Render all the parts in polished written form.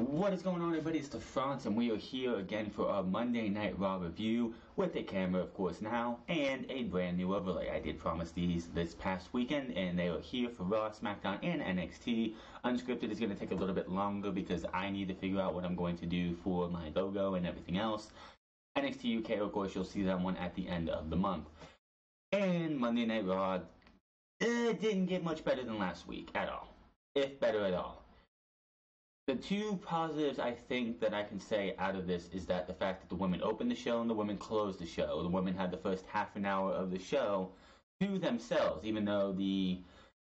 What is going on, everybody? It's the France, and we are here again for our Monday Night Raw review with a camera, of course, now, and a brand new overlay. I did promise these this past weekend, and they are here for Raw, SmackDown, and NXT. Unscripted is going to take a little bit longer because I need to figure out what I'm going to do for my logo and everything else. NXT UK, of course, you'll see that one at the end of the month. And Monday Night Raw, it didn't get much better than last week at all, if better at all. The two positives I think that I can say out of this is that the fact that the women opened the show and the women closed the show. The women had the first half an hour of the show to themselves, even though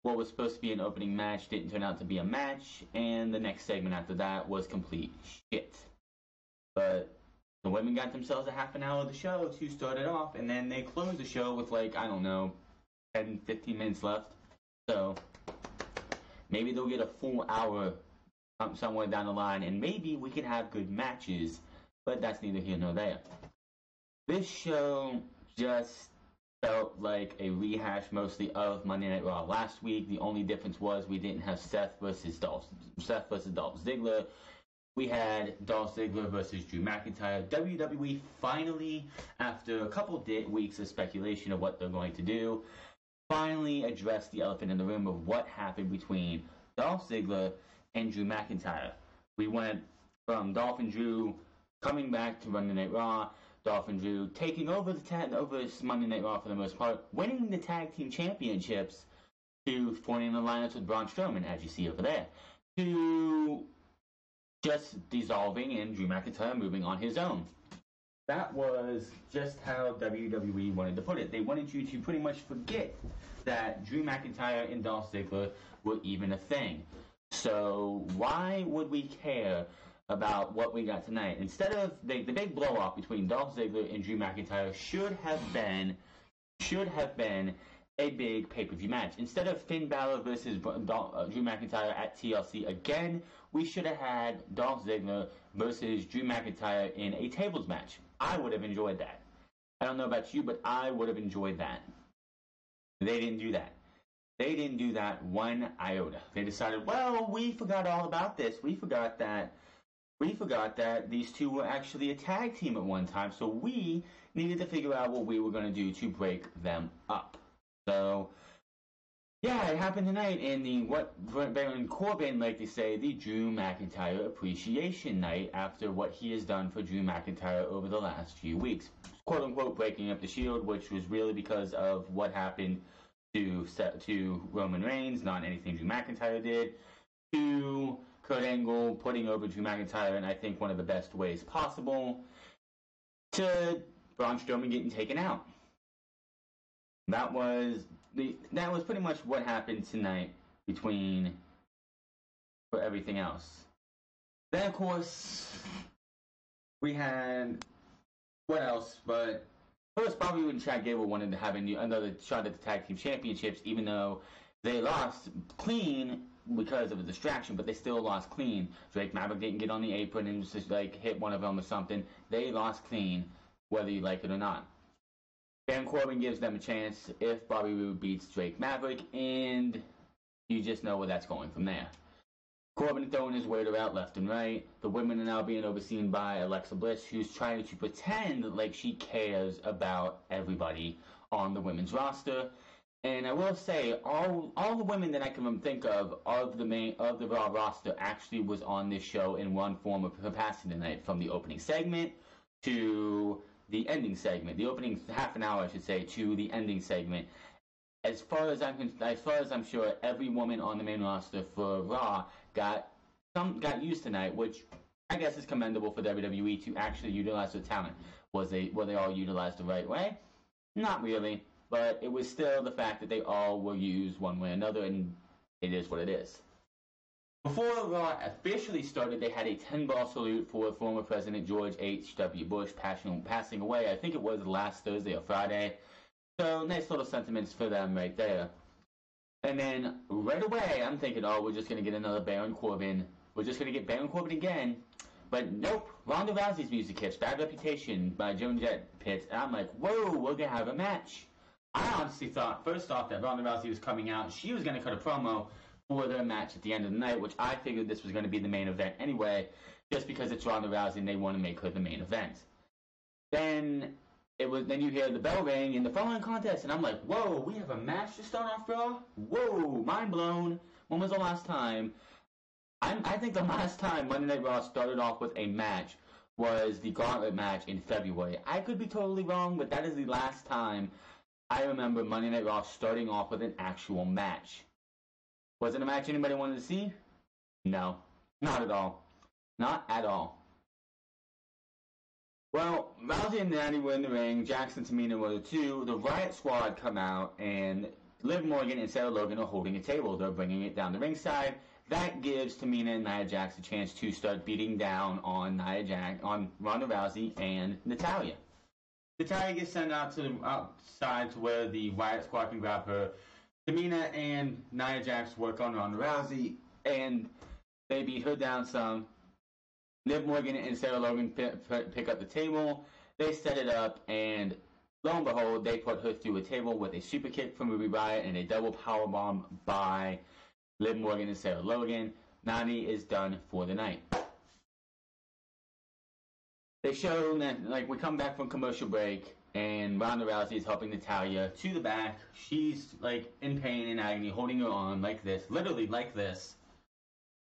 what was supposed to be an opening match didn't turn out to be a match, and the next segment after that was complete shit. But the women got themselves a half an hour of the show to start it off, and then they closed the show with 10, 15 minutes left. So maybe they'll get a full hour somewhere down the line, and maybe we can have good matches, but that's neither here nor there. This show just felt like a rehash mostly of Monday Night Raw last week. The only difference was we didn't have Seth versus Dolph Ziggler. We had Dolph Ziggler versus Drew McIntyre. WWE finally, after a couple weeks of speculation of what they're going to do, finally addressed the elephant in the room of what happened between Dolph Ziggler and Drew McIntyre. We went from Dolph and Drew coming back to Monday Night Raw, Dolph and Drew taking over over Monday Night Raw for the most part, winning the tag team championships, to forming an alliance with Braun Strowman, as you see over there, to just dissolving and Drew McIntyre moving on his own. That was just how WWE wanted to put it. They wanted you to pretty much forget that Drew McIntyre and Dolph Ziggler were even a thing. So why would we care about what we got tonight? Instead of the big blow off between Dolph Ziggler and Drew McIntyre should have been a big pay-per-view match. Instead of Finn Balor versus Drew McIntyre at TLC again, we should have had Dolph Ziggler versus Drew McIntyre in a tables match. I would have enjoyed that. I don't know about you, but I would have enjoyed that. They didn't do that. They didn't do that one iota. They decided, well, we forgot all about this. We forgot that these two were actually a tag team at one time, so we needed to figure out what we were going to do to break them up. So, yeah, it happened tonight in what Baron Corbin like to say, the Drew McIntyre Appreciation Night, after what he has done for Drew McIntyre over the last few weeks. Quote unquote breaking up the Shield, which was really because of what happened to Roman Reigns, not anything Drew McIntyre did, to Kurt Angle putting over Drew McIntyre in I think one of the best ways possible, to Braun Strowman getting taken out. That was pretty much what happened tonight for everything else. Then of course we had what else but first, Bobby Roode and Chad Gable wanted to have another shot at the Tag Team Championships, even though they lost clean because of a distraction, but they still lost clean. Drake Maverick didn't get on the apron and just hit one of them or something. They lost clean, whether you like it or not. Baron Corbin gives them a chance if Bobby Roode beats Drake Maverick, and you just know where that's going from there. Corbin throwing his weight around left and right. The women are now being overseen by Alexa Bliss, who's trying to pretend like she cares about everybody on the women's roster. And I will say, all the women that I can think of the Raw roster actually was on this show in one form of capacity tonight, from the opening segment to the ending segment. The opening half an hour, I should say, to the ending segment. As far as I'm sure, every woman on the main roster for Raw got used tonight, which I guess is commendable for WWE to actually utilize their talent. Were they all utilized the right way? Not really, but it was still the fact that they all were used one way or another, and it is what it is. Before Raw officially started, they had a 10-ball salute for former President George H.W. Bush passing away. I think it was last Thursday or Friday. So nice little sentiments for them right there. And then right away, I'm thinking, oh, we're just going to get another Baron Corbin. We're just going to get Baron Corbin again. But nope, Ronda Rousey's music hits, Bad Reputation by Joan Jett hits. And I'm like, whoa, we're going to have a match. I honestly thought, first off, that Ronda Rousey was coming out. She was going to cut a promo for their match at the end of the night, which I figured this was going to be the main event anyway, just because it's Ronda Rousey and they want to make her the main event. Then you hear the bell ring in the following contest, and I'm like, whoa, we have a match to start off Raw? Whoa, mind blown. When was the last time? I think the last time Monday Night Raw started off with a match was the Gauntlet match in February. I could be totally wrong, but that is the last time I remember Monday Night Raw starting off with an actual match. Was it a match anybody wanted to see? No, not at all. Not at all. Well, Rousey and Natty were in the ring. Jackson and Tamina were the two. The Riot Squad come out, and Liv Morgan and Sarah Logan are holding a table. They're bringing it down the ringside. That gives Tamina and Nia Jax a chance to start beating down on Ronda Rousey and Natalya. Natalya gets sent out to the outside to where the Riot Squad can grab her. Tamina and Nia Jax work on Ronda Rousey, and they beat her down some. Liv Morgan and Sarah Logan pick up the table. They set it up, and lo and behold, they put her through a table with a super kick from Ruby Riott and a double powerbomb by Liv Morgan and Sarah Logan. Nani is done for the night. They show that, like, we come back from commercial break, and Ronda Rousey is helping Natalya to the back. She's, like, in pain and agony, holding her arm like this, literally like this.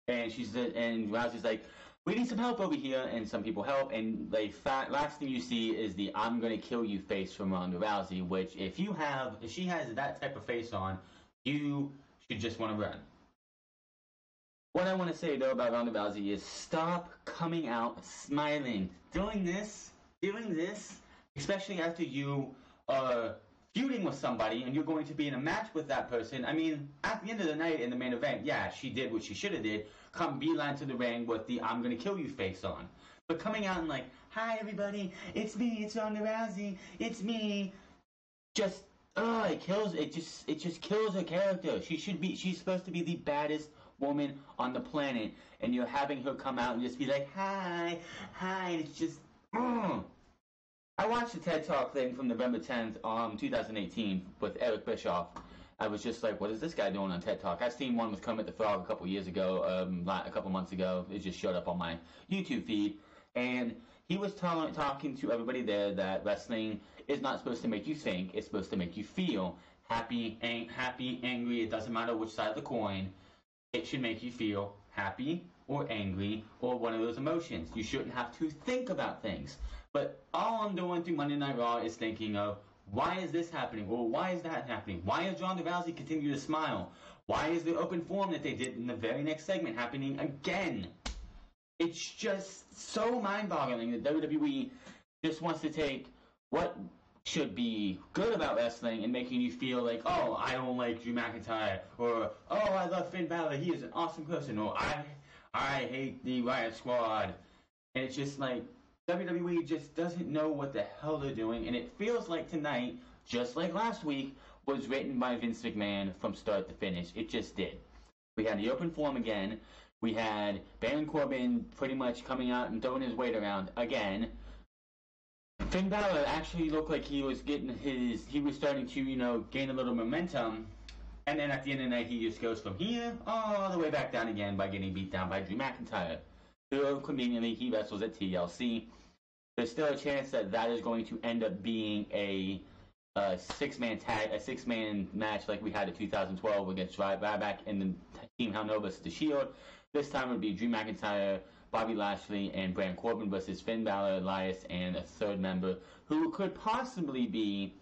And Rousey's like, we need some help over here, and some people help, and last thing you see is the "I'm gonna kill you" face from Ronda Rousey, which if she has that type of face on, you should just want to run. What I want to say though about Ronda Rousey is stop coming out smiling. Doing this, especially after you are feuding with somebody and you're going to be in a match with that person. I mean, at the end of the night in the main event, yeah, she did what she should have did. Come beeline to the ring with the "I'm gonna kill you" face on. But coming out and like, "Hi everybody, it's me, it's Ronda Rousey, it's me," it just kills her character. She's supposed to be the baddest woman on the planet, and you're having her come out and just be like, hi, and it's just, I watched the TED Talk thing from November 10th, 2018 with Eric Bischoff. I was just like, what is this guy doing on TED Talk? I've seen one with Kermit the Frog a couple months ago. It just showed up on my YouTube feed, and he was talking to everybody there that wrestling is not supposed to make you think, it's supposed to make you feel happy, angry, it doesn't matter which side of the coin. It should make you feel happy or angry or one of those emotions. You shouldn't have to think about things. But all I'm doing through Monday Night Raw is thinking of, why is this happening? Or why is that happening? Why is Ronda Rousey continue to smile? Why is the open forum that they did in the very next segment happening again? It's just so mind-boggling that WWE just wants to take what should be good about wrestling and making you feel like, oh, I don't like Drew McIntyre, or oh, I love Finn Balor, he is an awesome person, or I hate the Riot Squad. And it's just like WWE just doesn't know what the hell they're doing, and it feels like tonight, just like last week, was written by Vince McMahon from start to finish. It just did. We had the open forum again. We had Baron Corbin pretty much coming out and throwing his weight around again. Finn Balor actually looked like he was starting to, gain a little momentum. And then at the end of the night, he just goes from here all the way back down again by getting beat down by Drew McIntyre. Who, conveniently, he wrestles at TLC. There's still a chance that is going to end up being a six-man match like we had in 2012 against Ryback and the Team Hell No versus The Shield. This time it would be Drew McIntyre, Bobby Lashley, and Baron Corbin versus Finn Balor, Elias, and a third member who could possibly be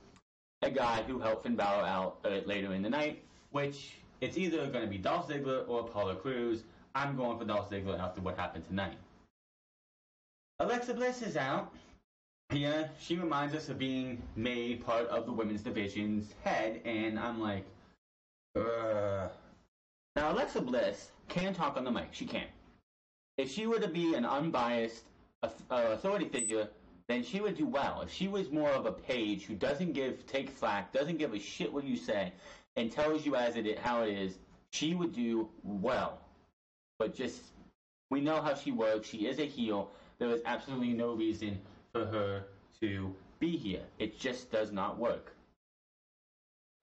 a guy who helped Finn Balor out later in the night, which it's either going to be Dolph Ziggler or Apollo Crews. I'm going for Dolph Ziggler after what happened tonight. Alexa Bliss is out. Yeah, she reminds us of being made part of the women's division's head, and I'm like, ugh. Now, Alexa Bliss can talk on the mic. She can. If she were to be an unbiased authority figure, then she would do well. If she was more of a page who doesn't take flack, doesn't give a shit what you say, and tells you how it is, she would do well. But we know how she works. She is a heel. There is absolutely no reason for her to be here. It just does not work.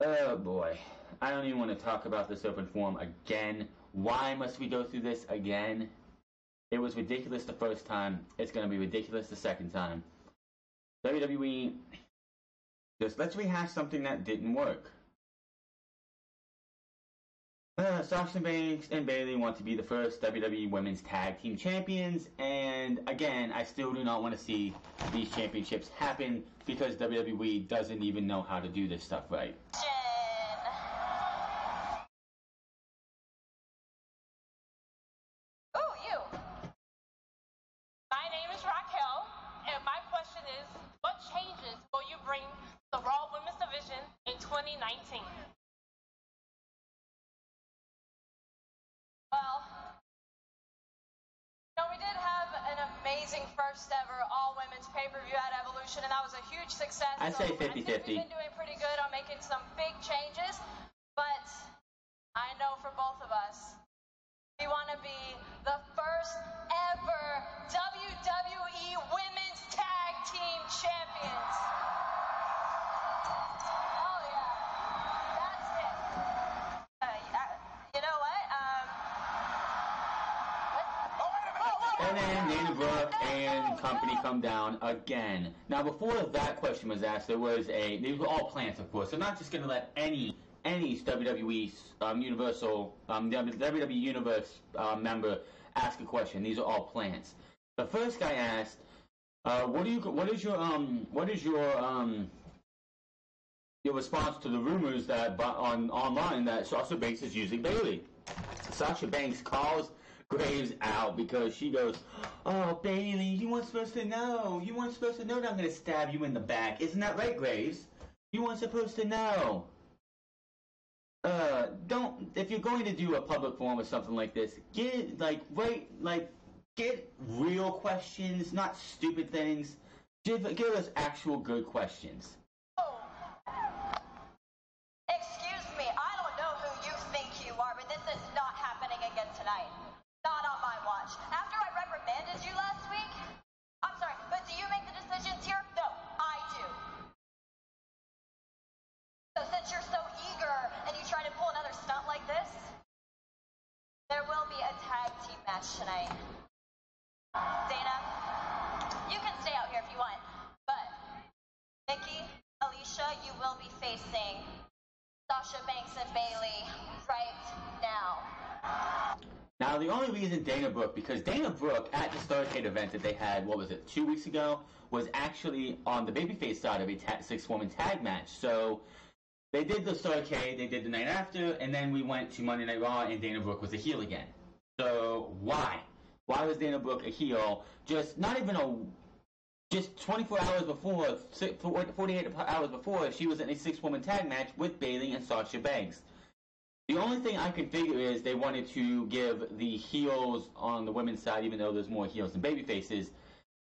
Oh boy. I don't even want to talk about this open forum again. Why must we go through this again? It was ridiculous the first time. It's going to be ridiculous the second time. WWE, just let's rehash something that didn't work. Sasha Banks and Bayley want to be the first WWE Women's Tag Team Champions, and again, I still do not want to see these championships happen because WWE doesn't even know how to do this stuff right. First ever all-women's pay-per-view at Evolution, and that was a huge success. I say 50-50. We've been doing pretty good on making some big changes, but I know for both of us, we want to be the first ever WWE Women's Tag Team Champions. Oh yeah, that's it. You know what? And then Dana Brooke and company come down again. Now, before that question was asked, these were all plants, of course. So I'm not just going to let any WWE Universal WWE Universe member ask a question. These are all plants. The first guy asked, "What is your response to the rumors that online that Sasha Banks is using Bayley?" Sasha Banks calls Graves out because she goes, "Oh, Bayley, you weren't supposed to know. You weren't supposed to know that I'm going to stab you in the back. Isn't that right, Graves? You weren't supposed to know. If you're going to do a public forum or something like this, get real questions, not stupid things. Give us actual good questions." Excuse me, I don't know who you think you are, but this is not happening again tonight. Not on my watch. After I reprimanded you last week? I'm sorry, but do you make the decisions here? No, I do. So since you're so eager and you try to pull another stunt like this, there will be a tag team match tonight. Dana, you can stay out here if you want, but Nikki, Alicia, you will be facing Sasha Banks and Bayley right now. Now, the only reason because Dana Brooke at the Starrcade event that they had, 2 weeks ago, was actually on the babyface side of a 6-woman tag match. So they did the Starrcade, they did the night after, and then we went to Monday Night Raw, and Dana Brooke was a heel again. So why? Why was Dana Brooke a heel? Just 24 hours before, 48 hours before, she was in a 6-woman tag match with Bayley and Sasha Banks. The only thing I can figure is they wanted to give the heels on the women's side, even though there's more heels than babyfaces,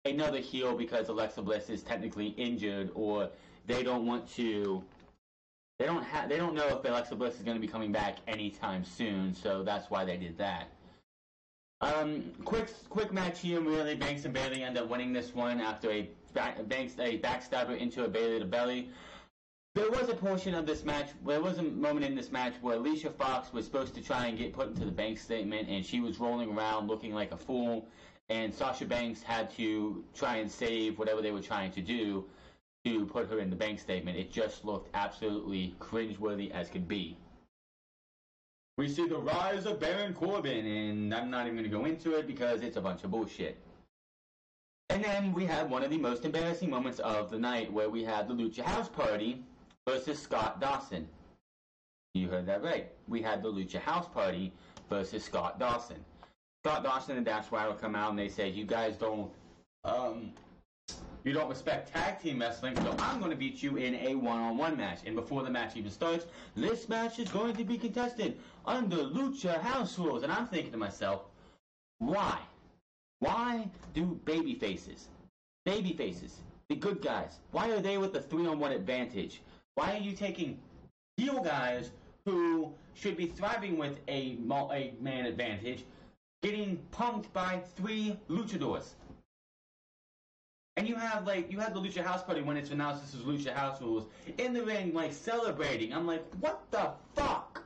another heel because Alexa Bliss is technically injured, or they don't want to. They don't know if Alexa Bliss is going to be coming back anytime soon, so that's why they did that. Quick match here. Really, Banks and Bayley end up winning this one after a backstabber into a Bayley to belly. There was a portion of this match, there was a moment in this match where Alicia Fox was supposed to try and get put into the Banks statement, and she was rolling around looking like a fool, and Sasha Banks had to try and save whatever they were trying to do to put her in the Banks statement. It just looked absolutely cringeworthy as could be. We see the rise of Baron Corbin, and I'm not even going to go into it because it's a bunch of bullshit. And then we had one of the most embarrassing moments of the night where we had the Lucha House Party versus Scott Dawson. You heard that right. We had the Lucha House Party versus Scott Dawson. Scott Dawson and Dash Wilder come out and they say, you guys don't respect tag team wrestling, so I'm going to beat you in a one-on-one match. And before the match even starts, this match is going to be contested under Lucha House rules. And I'm thinking to myself, why? Why do babyfaces, the good guys, why are they with the 3-on-1 advantage? Why are you taking heel guys who should be thriving with a man advantage, getting punked by 3 luchadors? And you have the Lucha House Party when it's announced this is Lucha House rules in the ring, celebrating. I'm like, what the fuck?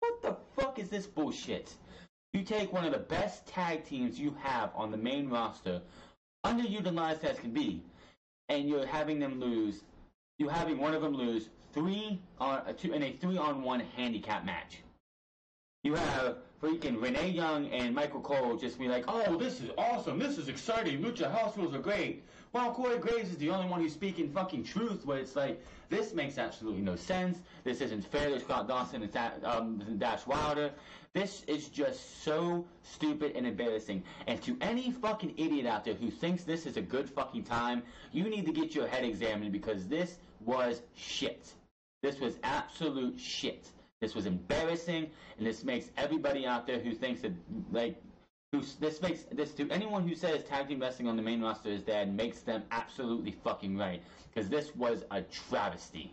What the fuck is this bullshit? You take one of the best tag teams you have on the main roster, underutilized as can be, and you're having them lose. You're having one of them lose in a 3-on-1 handicap match. You have freaking Renee Young and Michael Cole just be like, oh, this is awesome, this is exciting, Lucha House Rules are great. While Corey Graves is the only one who's speaking fucking truth, where it's like, this makes absolutely no sense. This isn't fair to Scott Dawson and Dash Wilder. This is just so stupid and embarrassing. And to any fucking idiot out there who thinks this is a good fucking time, you need to get your head examined, because this was shit. This was absolute shit. This was embarrassing, and this makes everybody out there who thinks that, like, this makes this to anyone who says tag team wrestling on the main roster is dead, makes them absolutely fucking right, because this was a travesty.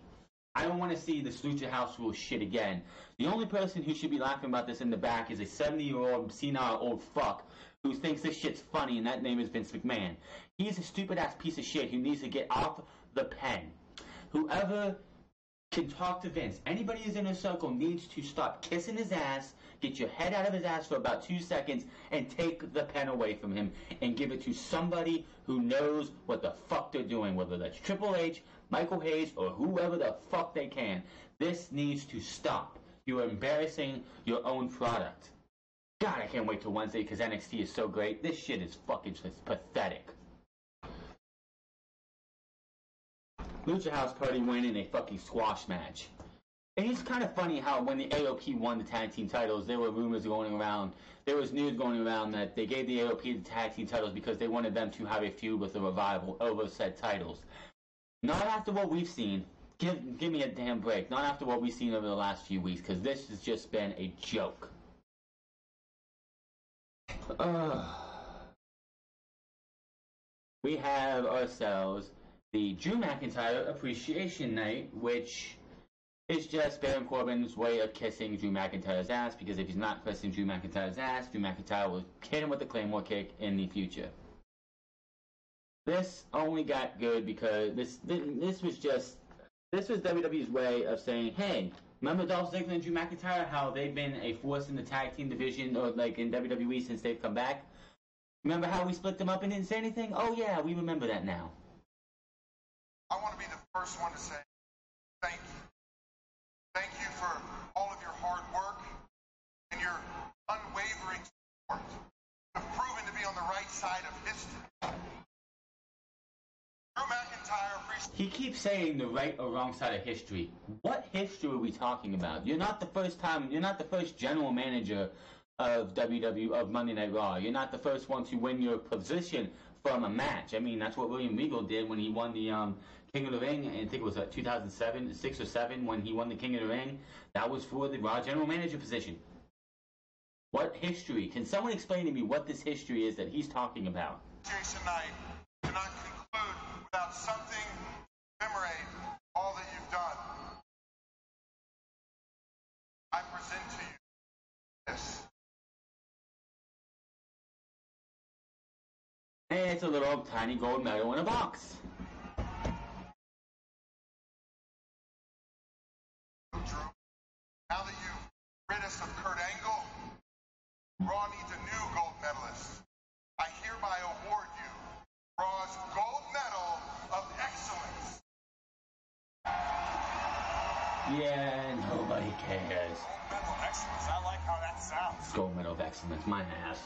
I don't want to see this Lucha House Rules shit again. The only person who should be laughing about this in the back is a 70-year-old senile old fuck who thinks this shit's funny, and that name is Vince McMahon. He's a stupid-ass piece of shit who needs to get off the pen. Whoever can talk to Vince, anybody who's in his circle, needs to stop kissing his ass, get your head out of his ass for about 2 seconds, and take the pen away from him and give it to somebody who knows what the fuck they're doing, whether that's Triple H, Michael Hayes, or whoever the fuck they can. This needs to stop. You are embarrassing your own product. God, I can't wait till Wednesday because NXT is so great. This shit is fucking just pathetic. Lucha House Party winning a fucking squash match. And it's kind of funny how when the AOP won the tag team titles, there were rumors going around, there was news going around that they gave the AOP the tag team titles because they wanted them to have a feud with the Revival over said titles. Not after what we've seen. Give me a damn break. Not after what we've seen over the last few weeks, because this has just been a joke. We have ourselves the Drew McIntyre Appreciation Night, which is just Baron Corbin's way of kissing Drew McIntyre's ass, because if he's not kissing Drew McIntyre's ass, Drew McIntyre will hit him with the Claymore kick in the future. This only got good because this was WWE's way of saying, hey, remember Dolph Ziggler and Drew McIntyre, how they've been a force in the tag team division, or like in WWE since they've come back? Remember how we split them up and didn't say anything? Oh yeah, we remember that now. I want to be the first one to say thank you. Thank you for all of your hard work and your unwavering support. You've proven to be on the right side of history. Drew McIntyre appreciates. He keeps saying the right or wrong side of history. What history are we talking about? You're not the first general manager of of Monday Night Raw. You're not the first one to win your position from a match. I mean, that's what William Regal did when he won the King of the Ring, and I think it was 2007, 6 or 7, when he won the King of the Ring. That was for the Raw General Manager position. What history? Can someone explain to me what this history is that he's talking about? Appreciation Night cannot conclude without something to commemorate all that you've done. I present to you this. And it's a little tiny gold medal in a box. Drew, now that you've rid us of Kurt Angle, Raw needs a new gold medalist. I hereby award you Raw's Gold Medal of Excellence. Yeah, nobody cares. Gold Medal of Excellence, I like how that sounds. Gold medal of excellence, my ass.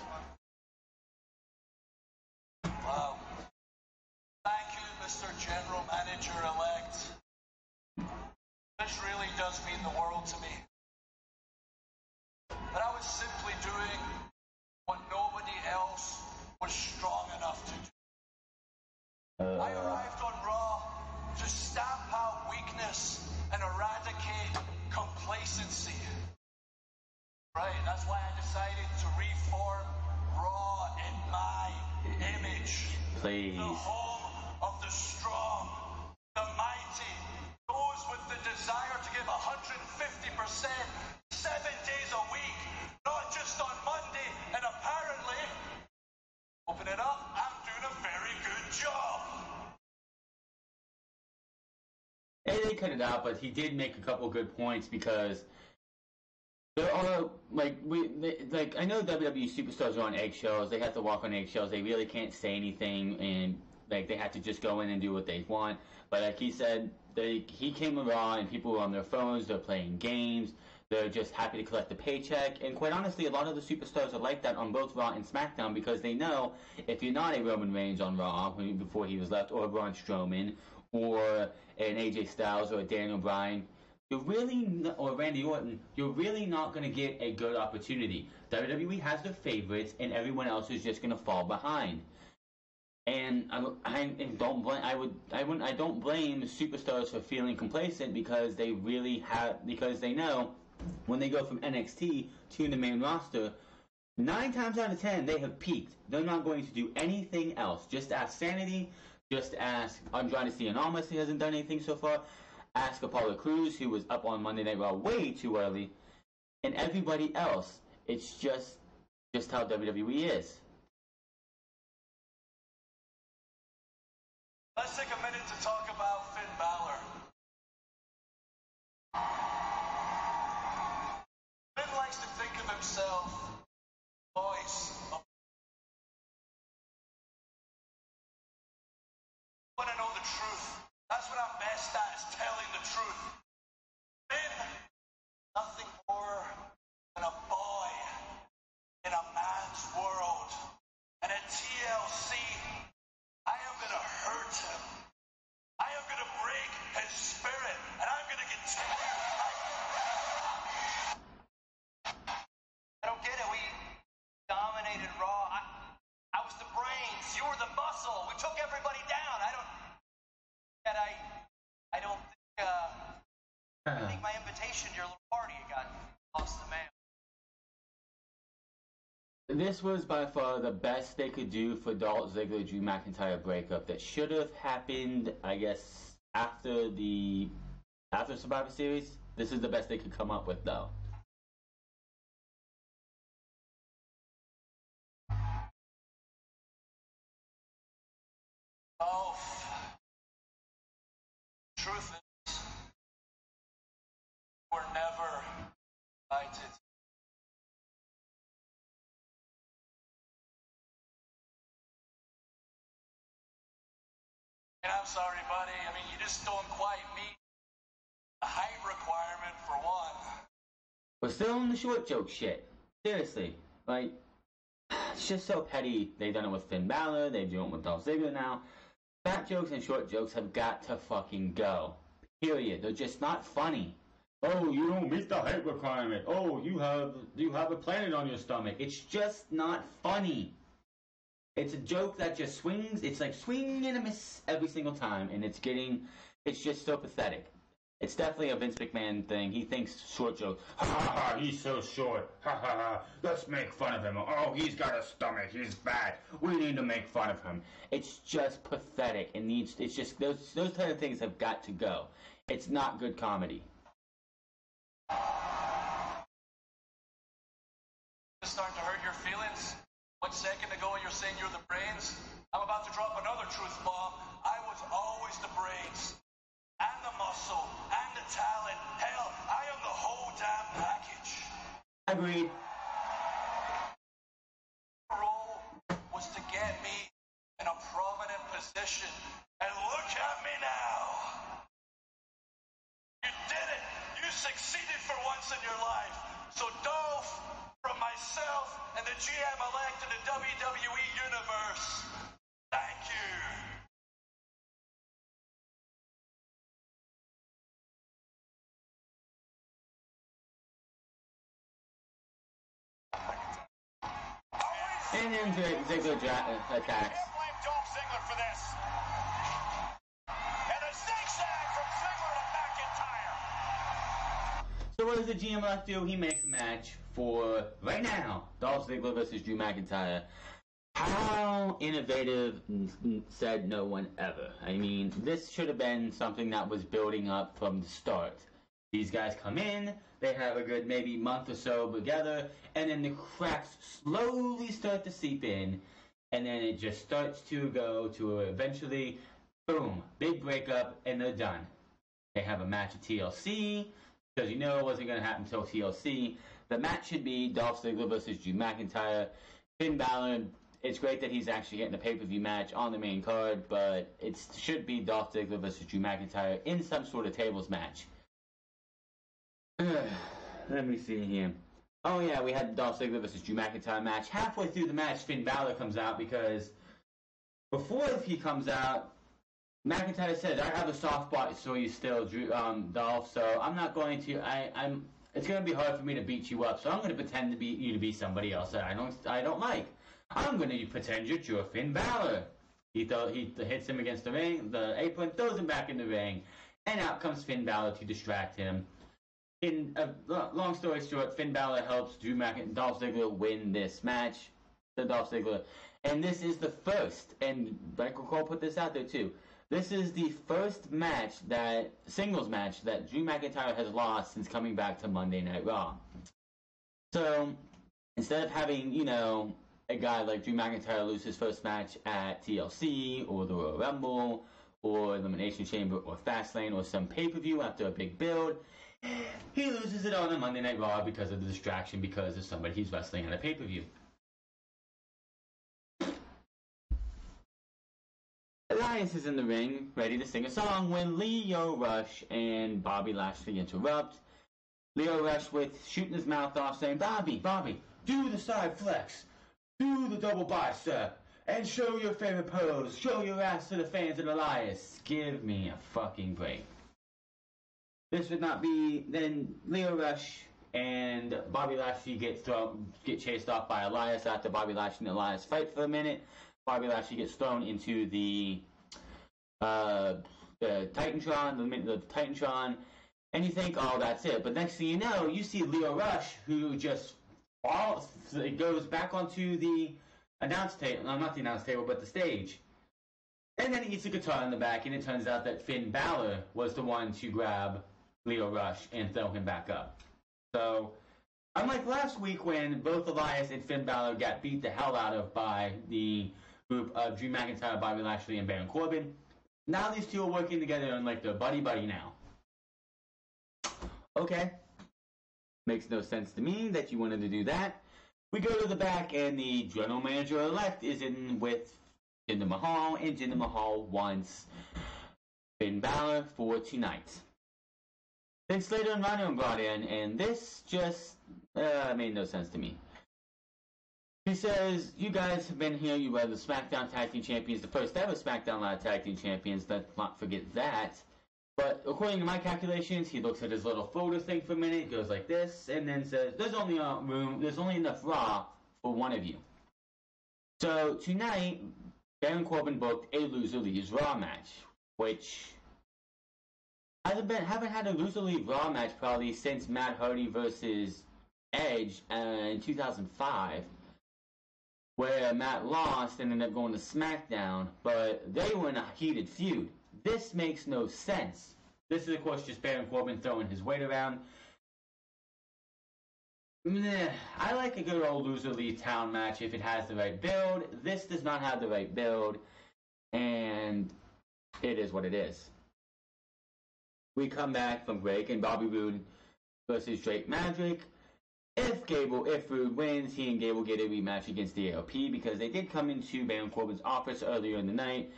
Wow. Thank you, Mr. General Manager-elect. This really does mean the world to me. But I was simply doing what nobody else was strong enough to do. I arrived on Raw to stamp out weakness and eradicate complacency. Right, that's why I decided to reform Raw in my image. Please. The home of the strong, the mighty, those with the desire to give 150%, 7 days a week, not just on Monday, and apparently, open it up, I'm doing a very good job. And they cut it out, but he did make a couple good points, because There are I know WWE superstars are on eggshells. They have to walk on eggshells. They really can't say anything, and like they have to just go in and do what they want. But like he said, he came to Raw and people were on their phones. They're playing games. They're just happy to collect the paycheck. And quite honestly, a lot of the superstars are like that on both Raw and SmackDown because they know if you're not a Roman Reigns on Raw before he was left, or a Braun Strowman, or an AJ Styles, or a Daniel Bryan, or Randy Orton, you're really not going to get a good opportunity. WWE has their favorites, and everyone else is just going to fall behind. And I don't blame superstars for feeling complacent because they know when they go from NXT to the main roster, 9 times out of 10 they have peaked. They're not going to do anything else. Just ask Sanity. Just ask Andrade Cien Almas, who hasn't done anything so far. Ask Apollo Crews, who was up on Monday Night Raw way too early, and everybody else. It's just how WWE is. Let's take a minute to talk about Finn Balor. Finn likes to think of himself voice of. I want to know the truth. That's what I'm best at, is telling the truth. Finn, nothing more than a boy in a man's world. And at TLC, I am going to hurt him. I am going to break his spirit. And I'm going to continue. I don't get it. We dominated Raw. I was the brains. You were the muscle. We took everybody down. I think my invitation to your little party got lost in the mail. This was by far the best they could do for Dolph Ziggler Drew McIntyre breakup. That should have happened, I guess, after Survivor Series. This is the best they could come up with, though. Truth is, we're never invited. And I'm sorry, buddy. I mean, you just don't quite meet the height requirement for one. We're still on the short joke shit. Seriously. Like, it's just so petty. They've done it with Finn Balor. They've done it with Dolph Ziggler now. Fat jokes and short jokes have got to fucking go. Period. They're just not funny. Oh, you don't meet the height requirement. Oh, you have a planet on your stomach. It's just not funny. It's a joke that just swings. It's like swing and a miss every single time, and it's just so pathetic. It's definitely a Vince McMahon thing. He thinks short jokes. Ha ha ha, he's so short. Ha ha ha, let's make fun of him. Oh, he's got a stomach. He's fat. We need to make fun of him. It's just pathetic. It's just, those kind of things have got to go. It's not good comedy. It's starting to hurt your feelings. 1 second ago you're saying you're the brains. I'm about to drop another truth bomb. I was always the brains. And the muscle, and the talent. Hell, I am the whole damn package. Agreed. The role was to get me in a prominent position. And look at me now. You did it. You succeeded for once in your life. So Dolph, from myself and the GM-elect in the WWE Universe, thank you. And then Ziggler attacks. Can't blame Dolph Ziggler for this. And a zigzag from Ziggler to McIntyre. So what does the GM elect do? He makes a match for, right now, Dolph Ziggler versus Drew McIntyre. How innovative, said no one ever. I mean, this should have been something that was building up from the start. These guys come in, they have a good maybe month or so together, and then the cracks slowly start to seep in, and then it just starts to go to eventually, boom, big breakup, and they're done. They have a match at TLC, because you know it wasn't going to happen until TLC. the match should be Dolph Ziggler versus Drew McIntyre. Finn Balor, it's great that he's actually getting a pay-per-view match on the main card, but it should be Dolph Ziggler versus Drew McIntyre in some sort of tables match. Let me see here. Oh yeah, we had the Dolph Ziggler versus Drew McIntyre match. Halfway through the match, Finn Balor comes out because before he comes out, McIntyre says, "I have a soft spot for you still, Dolph. So I'm not going to. It's going to be hard for me to beat you up. So I'm going to pretend to be you to be somebody else that I don't like. I'm going to pretend you're Finn Balor." He hits him against the apron, throws him back in the ring, and out comes Finn Balor to distract him. In a long story short, Finn Balor helps Dolph Ziggler win this match. Dolph Ziggler, and this is the first. And Michael Cole put this out there too. This is the first singles match that Drew McIntyre has lost since coming back to Monday Night Raw. So, instead of having, a guy like Drew McIntyre lose his first match at TLC, or the Royal Rumble, or Elimination Chamber, or Fastlane, or some pay-per-view after a big build, he loses it on a Monday Night Raw because of the distraction, because of somebody he's wrestling at a pay-per-view. Elias is in the ring, ready to sing a song, when Lio Rush and Bobby Lashley interrupt. Lio Rush with shooting his mouth off, saying, Bobby, do the side flex, do the double bicep, and show your favorite pose, show your ass to the fans and Elias. Give me a fucking break. This would not be, then Lio Rush and Bobby Lashley get chased off by Elias after Bobby Lashley and Elias fight for a minute. Bobby Lashley gets thrown into the Titantron, the Titantron, and you think, oh, that's it. But next thing you know, you see Lio Rush, who just goes back onto the announce table, no, not the announce table, but the stage. And then he eats a guitar in the back, and it turns out that Finn Balor was the one to grab Lio Rush and throw him back up. So, unlike last week when both Elias and Finn Balor got beat the hell out of by the group of Drew McIntyre, Bobby Lashley, and Baron Corbin, now these two are working together and like they're buddy-buddy now. Okay. Makes no sense to me that you wanted to do that. We go to the back, and the general manager-elect is in with Jinder Mahal, and Jinder Mahal wants Finn Balor for tonight. Then Slater and Rhino brought in, and this just made no sense to me. He says, you guys have been here, you are the SmackDown Tag Team Champions, the first ever SmackDown Live Tag Team Champions, let's not forget that. But according to my calculations, he looks at his little photo thing for a minute, goes like this, and then says, there's only enough Raw for one of you. So tonight, Baron Corbin booked a loser leaves Raw match, which haven't had a loser leave Raw match probably since Matt Hardy versus Edge in 2005. Where Matt lost and ended up going to SmackDown, but they were in a heated feud. This makes no sense. This is, of course, just Baron Corbin throwing his weight around. I like a good old loser leave town match if it has the right build. This does not have the right build, and it is what it is. We come back from break, and Bobby Roode versus Drake Maverick. If Roode wins, he and Gable get a rematch against the AOP because they did come into Baron Corbin's office earlier in the night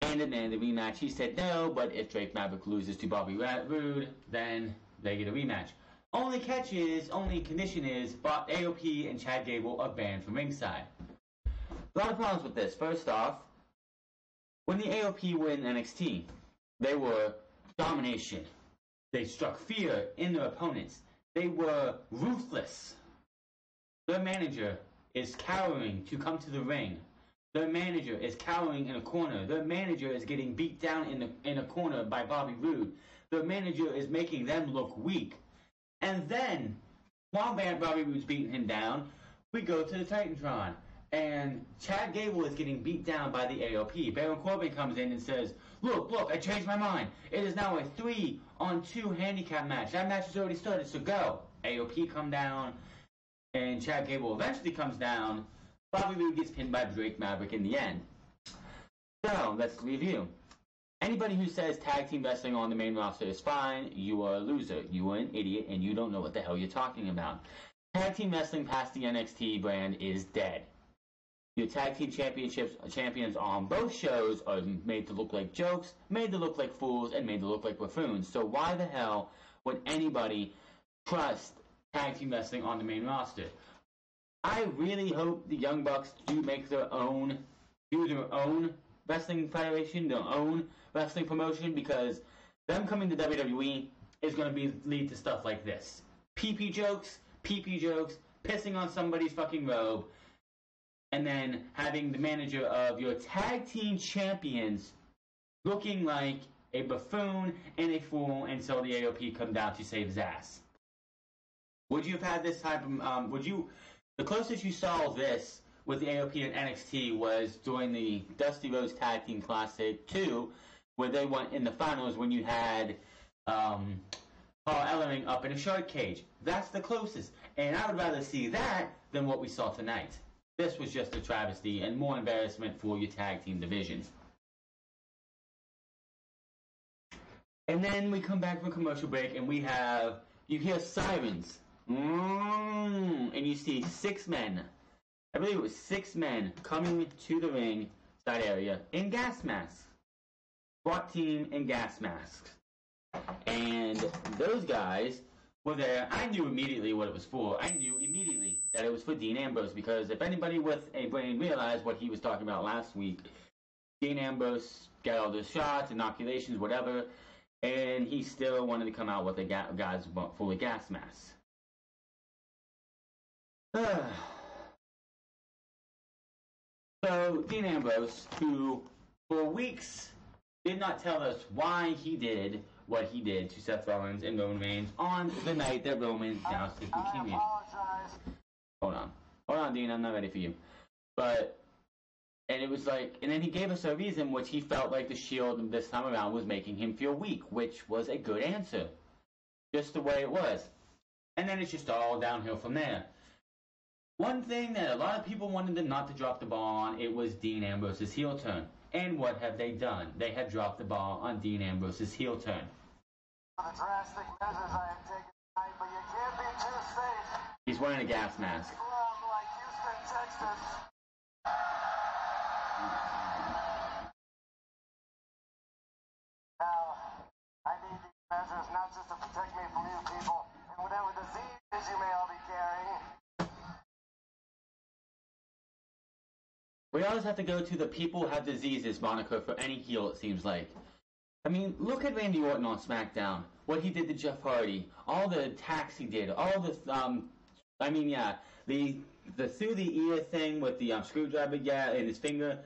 and demand the rematch. He said no, but if Drake Maverick loses to Bobby Roode, then they get a rematch. Only condition is AOP and Chad Gable are banned from ringside. A lot of problems with this. First off, when the AOP were in NXT, they were domination. They struck fear in their opponents. They were ruthless. Their manager is cowering to come to the ring. Their manager is cowering in a corner. Their manager is getting beat down in a corner by Bobby Roode. Their manager is making them look weak. And then, while Bobby Roode's beating him down, we go to the Titantron. And Chad Gable is getting beat down by the AOP. Baron Corbin comes in and says, Look, I changed my mind. It is now a 3-on-2 handicap match. That match has already started, so go. AOP come down, and Chad Gable eventually comes down. Bobby Roode gets pinned by Drake Maverick in the end. So, let's review. Anybody who says tag team wrestling on the main roster is fine, you are a loser. You are an idiot, and you don't know what the hell you're talking about. Tag team wrestling past the NXT brand is dead. Your tag team champions on both shows are made to look like jokes, made to look like fools, and made to look like buffoons. So why the hell would anybody trust tag team wrestling on the main roster? I really hope the Young Bucks do their own wrestling federation, their own wrestling promotion, because them coming to WWE is going to lead to stuff like this. PP jokes, pissing on somebody's fucking robe, and then having the manager of your tag team champions looking like a buffoon and a fool until the AOP come down to save his ass. Would you have had this type of, the closest you saw this with the AOP and NXT was during the Dusty Rhodes Tag Team Classic 2, where they went in the finals when you had Paul Ellering up in a shark cage. That's the closest. And I would rather see that than what we saw tonight. This was just a travesty and more embarrassment for your tag team divisions. And then we come back from commercial break and you hear sirens. And you see 6 men. I believe it was 6 men coming to the ring side area in gas masks. SWAT team in gas masks. And those guys were there. I knew immediately what it was for. I knew immediately that it was for Dean Ambrose, because if anybody with a brain realized what he was talking about last week, Dean Ambrose got all the shots, inoculations, whatever, and he still wanted to come out with a guys full of gas masks. So Dean Ambrose, who for weeks did not tell us why he did what he did to Seth Rollins and Roman Reigns on the night that Roman announced his leukemia. Hold on, Dean, I'm not ready for you. And it was like, and then he gave us a reason which he felt like the Shield this time around was making him feel weak, which was a good answer. Just the way it was. And then it's just all downhill from there. One thing that a lot of people wanted them not to drop the ball on, it was Dean Ambrose's heel turn. And what have they done? They have dropped the ball on Dean Ambrose's heel turn. The drastic measures I have taken tonight, but you can't be too safe. He's wearing a gas mask. Like Houston, Texas. Now, I need these measures not just to protect me from you people and whatever diseases you may all be carrying. We always have to go to the people who have diseases moniker for any heel, it seems like. I mean, look at Randy Orton on SmackDown. What he did to Jeff Hardy. All the attacks he did. All the, the through the ear thing with the screwdriver in his finger.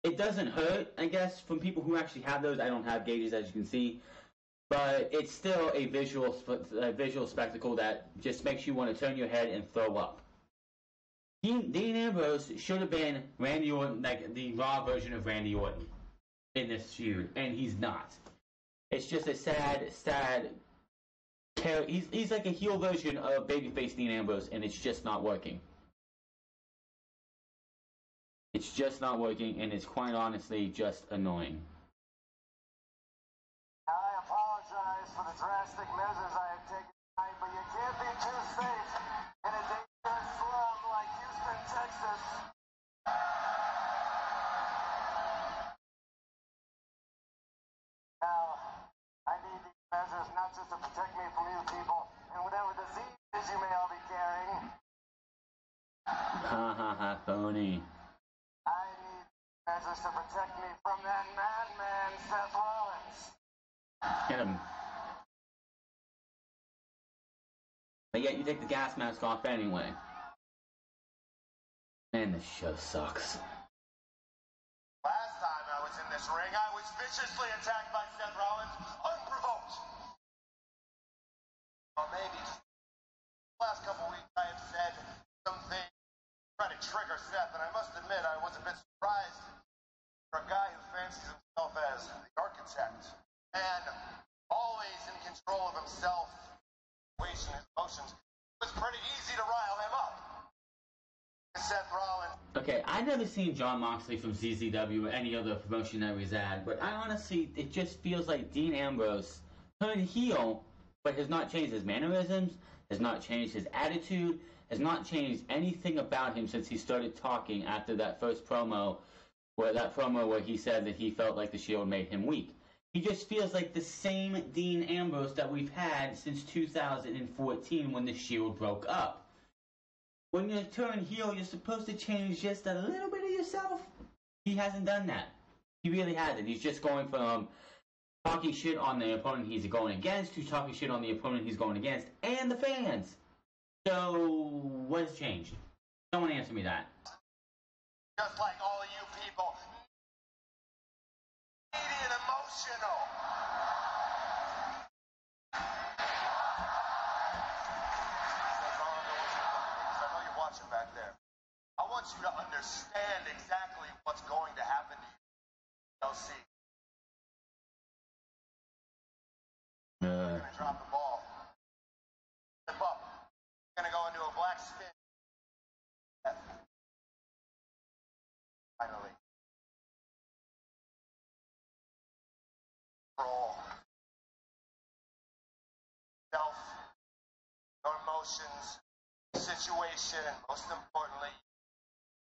It doesn't hurt, I guess, from people who actually have those. I don't have gauges, as you can see. But it's still a visual spectacle that just makes you want to turn your head and throw up. Dean Ambrose should have been Randy Orton, like the Raw version of Randy Orton in this feud, and he's not. It's just a sad character. He's like a heel version of babyface Dean Ambrose, and it's just not working. It's just not working, and it's quite honestly just annoying. I apologize for the drastic measures I have taken tonight, but you can't be too safe in a dangerous slum like Houston, Texas. Now, I need these measures not just to protect me from you people and whatever diseases you may all be carrying. Ha ha ha, phony. I need measures to protect me from that madman, Seth Rollins. Hit him. But yet you take the gas mask off anyway. Man, this show sucks. Last time I was in this ring, I was viciously attacked by Seth Rollins, unprovoked. Or maybe the last couple weeks I have said something trying to trigger Seth, and I must admit I was a bit surprised for a guy who fancies himself as the architect and always in control of himself, wasting his emotions. It was pretty easy to rile him up. Seth Rollins. Okay, I've never seen Jon Moxley from CZW or any other promotion that he's at, but I honestly, it just feels like Dean Ambrose turned heel, but has not changed his mannerisms, has not changed his attitude, has not changed anything about him since he started talking after that first promo, where he said that he felt like the Shield made him weak. He just feels like the same Dean Ambrose that we've had since 2014 when the Shield broke up. When you turn heel, you're supposed to change just a little bit of yourself. He hasn't done that. He really hasn't. He's just going from talking shit on the opponent he's going against to talking shit on the opponent he's going against and the fans. So, what has changed? Someone answer me that. Just like all of you people. Needy and emotional. I know you're watching back there. I want you to understand exactly what's going to happen to you. You'll see. You're going to drop the ball. Step up. You're going to go into a black spin. Finally. Roll. Self. Your emotions. Situation. And most importantly,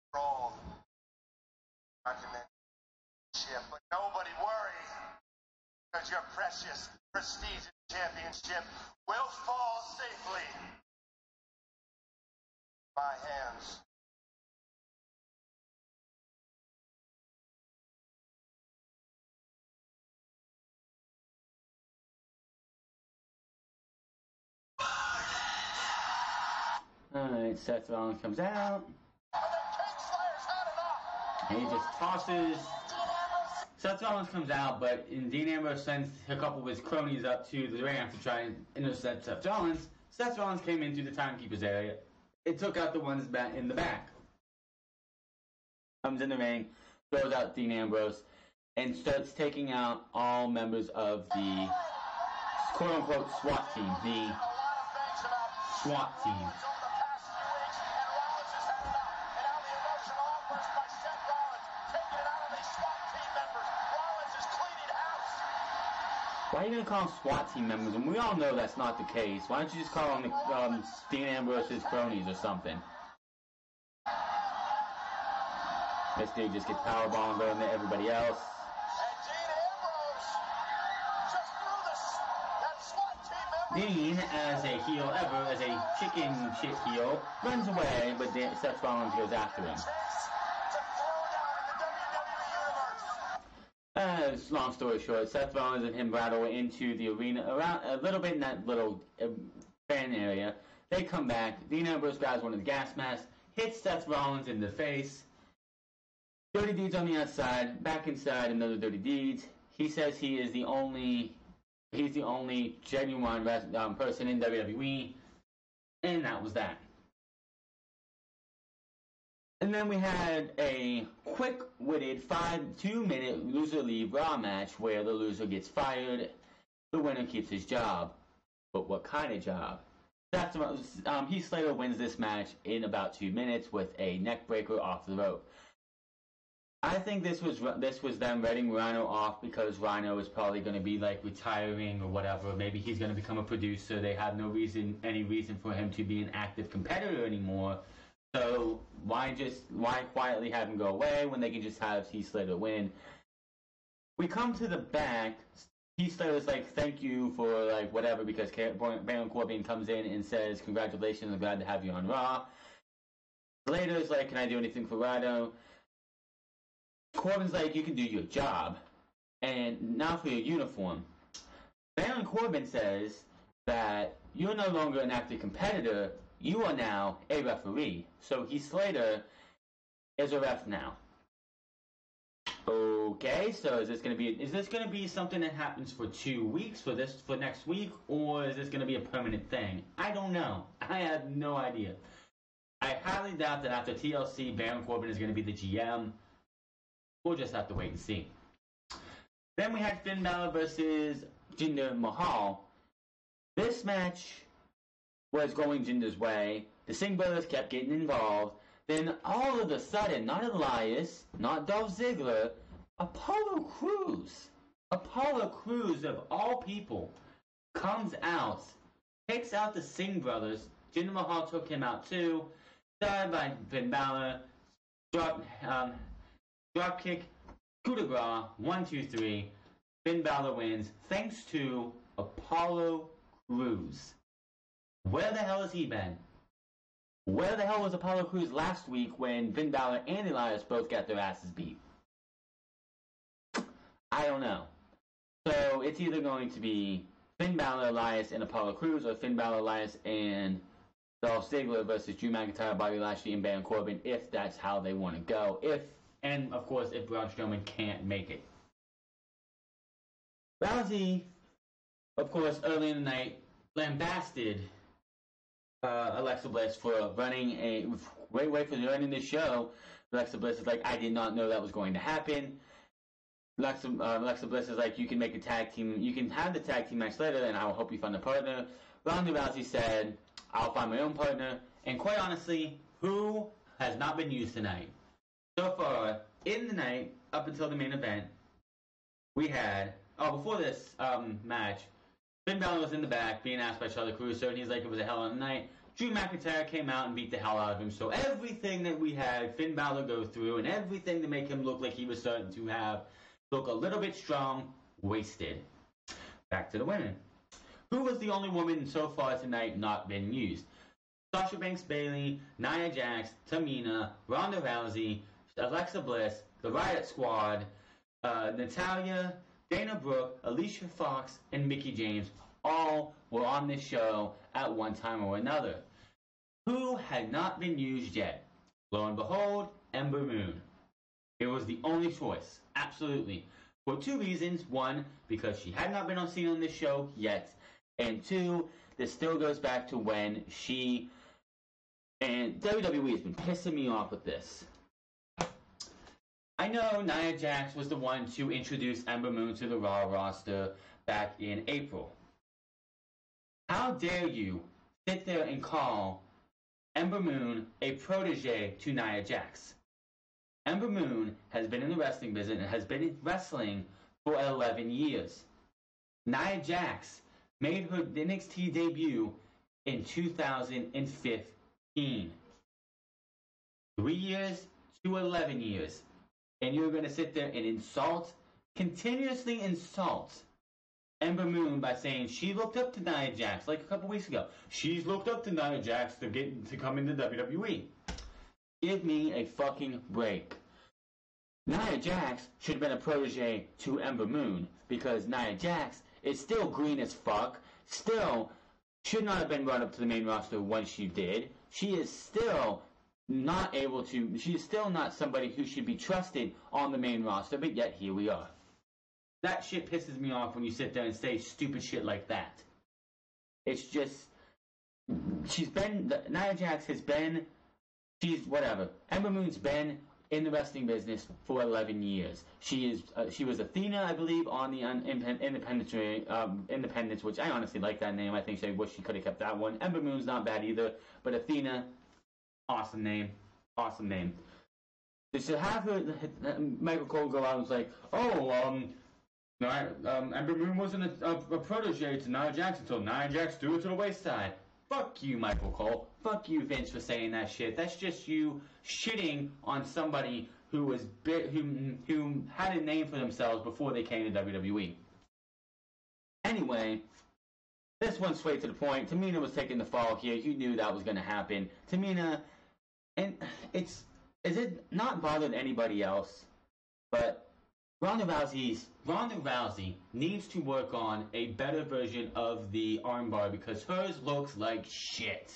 control. Argument. Shit. But nobody worry. Because your precious, prestigious championship will fall safely in my hands. Alright, Seth Rollins comes out. And the King Slayer's had enough. And he just tosses. Seth Rollins comes out, but Dean Ambrose sends a couple of his cronies up to the ramp to try and intercept Seth Rollins. Seth Rollins came in through the timekeeper's area. It took out the ones back in the back. Comes in the ring, throws out Dean Ambrose, and starts taking out all members of the quote-unquote SWAT team. The A lot of things about SWAT team. Rollins over the past few weeks, and Rollins has had enough. And now the emotional outburst by Seth Rollins, taking it out on these SWAT team members. Rollins is cleaning house. Why are you going to call them SWAT team members? And we all know that's not the case. Why don't you just call them Dean Ambrose's cronies or something? This dude just gets powerbombed over to everybody else. And Dean Ambrose just threw that SWAT team member. Dean, as a heel ever, as a chicken shit heel, runs away, but Seth Rollins goes after him. Chase to throw down in the WWE Universe. Long story short, Seth Rollins and him battle into the arena, around a little bit in that little fan area. They come back. Dean Ambrose grabs one of the gas masks, hits Seth Rollins in the face. Dirty Deeds on the outside, back inside, another Dirty Deeds. He says he's the only genuine person in WWE, and that was that. And then we had a quick-witted 2-minute loser leave Raw match where the loser gets fired, the winner keeps his job. But what kind of job? Heath Slater wins this match in about 2 minutes with a neck breaker off the rope. I think this was them letting Rhino off because Rhino is probably going to be like retiring or whatever. Maybe he's going to become a producer. They have no any reason for him to be an active competitor anymore. So why quietly have him go away when they can just have Heath Slater win? We come to the back. Heath Slater's like, thank you for like whatever, because Baron Corbin comes in and says, congratulations, I'm glad to have you on Raw. Slater's like, can I do anything for Rhino? Corbin's like, you can do your job, and now for your uniform. Baron Corbin says that you're no longer an active competitor, you are now a referee. So Heath Slater is a ref now. Okay, so is this gonna be something that happens for 2 weeks for next week, or is this gonna be a permanent thing? I don't know. I have no idea. I highly doubt that after TLC, Baron Corbin is gonna be the GM. We'll just have to wait and see. Then we had Finn Balor versus Jinder Mahal. This match was going Jinder's way. The Singh brothers kept getting involved. then all of a sudden, not Elias, not Dolph Ziggler, Apollo Crews of all people, comes out, takes out the Singh brothers. Jinder Mahal took him out too. Started by Finn Balor. Drop kick, coup de grace, 1, 2, 3. Finn Balor wins thanks to Apollo Crews. Where the hell has he been? Where the hell was Apollo Crews last week when Finn Balor and Elias both got their asses beat? I don't know. So it's either going to be Finn Balor, Elias, and Apollo Crews, or Finn Balor, Elias, and Dolph Ziggler versus Drew McIntyre, Bobby Lashley, and Baron Corbin, if that's how they want to go. And of course, if Braun Strowman can't make it. Rousey, of course, early in the night, lambasted Alexa Bliss for running running this show. Alexa Bliss is like, I did not know that was going to happen. Alexa Bliss is like, you can make a tag team, you can have the tag team match later, and I will help you find a partner. Ronda Rousey said, I'll find my own partner. And quite honestly, who has not been used tonight? So far, in the night, up until the main event, we had, before this match, Finn Balor was in the back being asked by Charlotte Caruso, and he's like, it was a hell of a night. Drew McIntyre came out and beat the hell out of him. So everything that we had Finn Balor go through, and everything to make him look like he was starting to look a little bit strong, wasted. Back to the women. Who was the only woman so far tonight not been used? Sasha Banks Bayley, Nia Jax, Tamina, Ronda Rousey, Alexa Bliss, the Riot Squad, Natalya, Dana Brooke, Alicia Fox, and Mickie James all were on this show at one time or another. Who had not been used yet? Lo and behold, Ember Moon. It was the only choice, absolutely. For two reasons. One, because she had not been seen on this show yet. And two, this still goes back to when she... And WWE has been pissing me off with this. I know Nia Jax was the one to introduce Ember Moon to the Raw roster back in April. How dare you sit there and call Ember Moon a protege to Nia Jax? Ember Moon has been in the wrestling business and has been in wrestling for 11 years. Nia Jax made her NXT debut in 2015. 3 years to 11 years. And you're going to sit there and continuously insult Ember Moon by saying she looked up to Nia Jax like a couple weeks ago. She's looked up to Nia Jax to come into WWE. Give me a fucking break. Nia Jax should have been a protege to Ember Moon because Nia Jax is still green as fuck, still should not have been brought up to the main roster when she did. She is still not somebody who should be trusted on the main roster, but yet here we are. That shit pisses me off when you sit there and say stupid shit like that. It's just, Nia Jax has been, whatever. Ember Moon's been in the wrestling business for 11 years. She was Athena, I believe, on the Independence, which I honestly like that name. I think I wish she could have kept that one. Ember Moon's not bad either, but Athena, awesome name. Awesome name. To have Michael Cole go out and say, Ember Moon wasn't a protege to Nia Jax until Nia Jax threw it to the wayside. Fuck you, Michael Cole. Fuck you, Vince, for saying that shit. That's just you shitting on somebody who had a name for themselves before they came to WWE. Anyway, this one's straight to the point. Tamina was taking the fall here. You knew that was going to happen. Tamina, and is it not bothered anybody else? But Ronda Rousey needs to work on a better version of the armbar because hers looks like shit.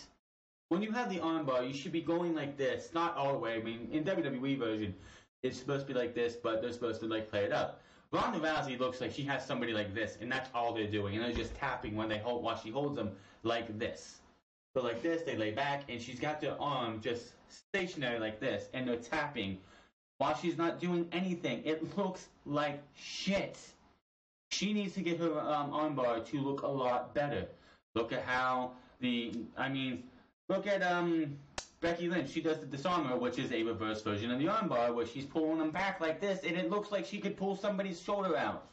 When you have the armbar, you should be going like this, not all the way. I mean, in WWE version, it's supposed to be like this, but they're supposed to play it up. Ronda Rousey looks like she has somebody like this, and that's all they're doing, and they're just tapping while she holds them like this. So like this, they lay back, and she's got their arm just stationary like this, and they're tapping while she's not doing anything. It looks like shit. She needs to get her armbar to look a lot better. Look at how look at Becky Lynch, she does the disarmer, which is a reverse version of the armbar, where she's pulling them back like this, and it looks like she could pull somebody's shoulder out.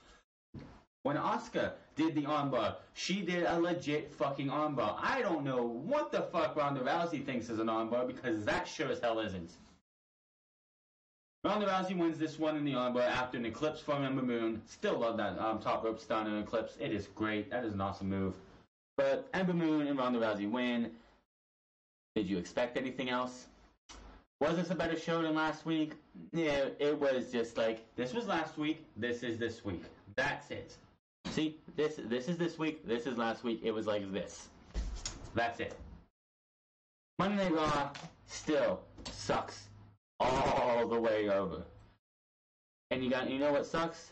When Asuka did the armbar, she did a legit fucking armbar. I don't know what the fuck Ronda Rousey thinks is an armbar, because that sure as hell isn't. Ronda Rousey wins this one in the armbar after an eclipse from Ember Moon. Still love that top rope stun and eclipse. It is great. That is an awesome move. But Ember Moon and Ronda Rousey win. Did you expect anything else? Was this a better show than last week? Yeah, it was just like, this was last week, this is this week. That's it. See, this is this week, this is last week. It was like this. That's it. Monday Night Raw still sucks all the way over. And you know what sucks?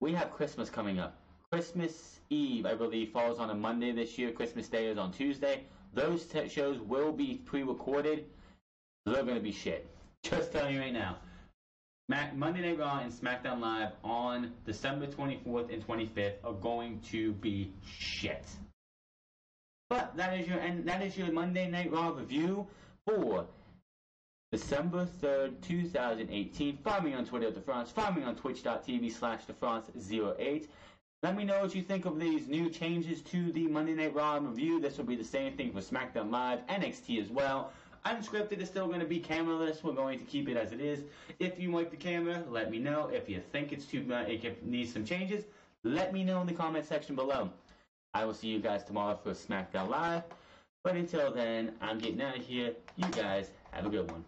We have Christmas coming up. Christmas Eve, I believe, falls on a Monday this year. Christmas Day is on Tuesday. Those shows will be pre-recorded. They're going to be shit. Just telling you right now. Monday Night Raw and SmackDown Live on December 24th and 25th are going to be shit. But that is your Monday Night Raw review for December 3rd, 2018. Follow me on Twitter at TheFrance. Follow me on twitch.tv/TheFrance08. Let me know what you think of these new changes to the Monday Night Raw review. This will be the same thing for SmackDown Live, NXT as well. Unscripted is still going to be cameraless. We're going to keep it as it is. If you like the camera, let me know. If you think it's it needs some changes, let me know in the comment section below. I will see you guys tomorrow for SmackDown Live. But until then, I'm getting out of here. You guys have a good one.